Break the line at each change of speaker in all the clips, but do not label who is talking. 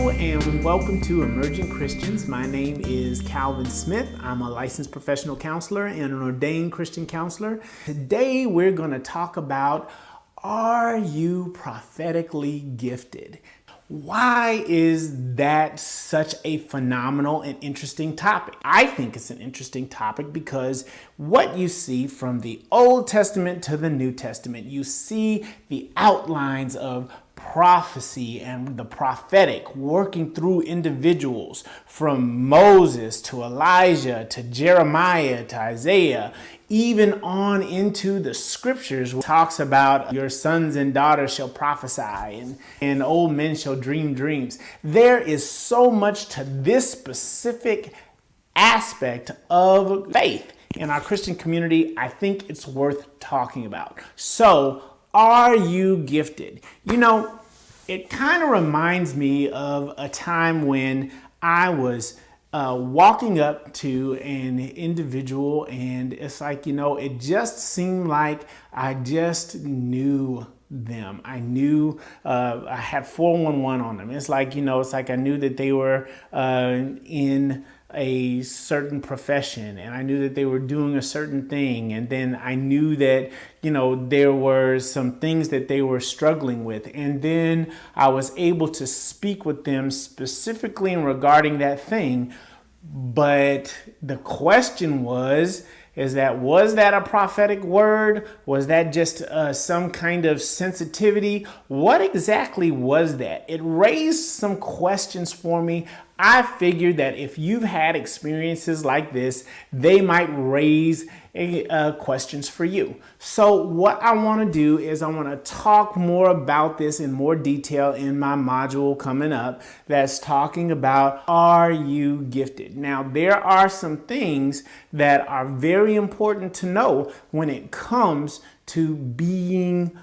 Hello and welcome to Emerging Christians. My name is Calvin Smith. I'm a licensed professional counselor and an ordained Christian counselor. Today we're going to talk about, are you prophetically gifted? Why is that such a phenomenal and interesting topic? I think it's an interesting topic because what you see from the Old Testament to the New Testament, you see the outlines of prophecy and the prophetic working through individuals from Moses to Elijah to Jeremiah to Isaiah, even on into the scriptures. It talks about your sons and daughters shall prophesy and old men shall dream dreams. There is so much to this specific aspect of faith in our Christian community. I think it's worth talking about. So, are you gifted? You know, it kind of reminds me of a time when I was walking up to an individual, and it's like, it just seemed like I just knew them. I knew I had 411 on them. It's like, it's like I knew that they were in a certain profession, and I knew that they were doing a certain thing, and then I knew that there were some things that they were struggling with, and then I was able to speak with them specifically regarding that thing. But the question was that a prophetic word? Was that just some kind of sensitivity? What exactly was that? It raised some questions for me. I figured that if you've had experiences like this, they might raise questions for you. So what I want to do is I want to talk more about this in more detail in my module coming up that's talking about, are you gifted? Now, there are some things that are very important to know when it comes to being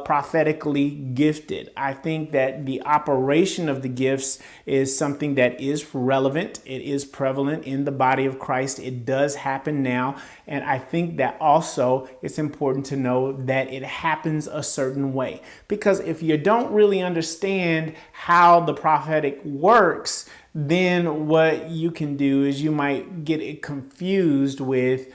prophetically gifted. I think that the operation of the gifts is something that is relevant. It is prevalent in the body of Christ. It does happen now. And I think that also it's important to know that it happens a certain way. Because if you don't really understand how the prophetic works, then what you can do is you might get it confused with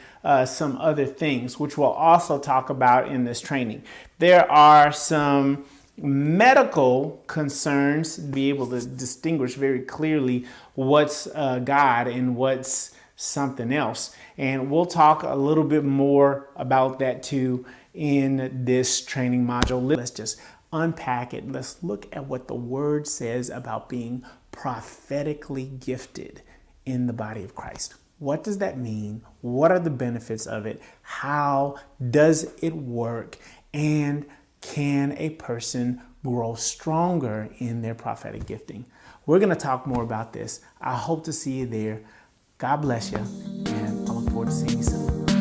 some other things, which we'll also talk about in this training. There are some medical concerns to be able to distinguish very clearly what's God and what's something else. And we'll talk a little bit more about that too in this training module. Let's just unpack it. Let's look at what the word says about being prophetically gifted in the body of Christ. What does that mean? What are the benefits of it? How does it work? And can a person grow stronger in their prophetic gifting? We're going to talk more about this. I hope to see you there. God bless you, and I look forward to seeing you soon.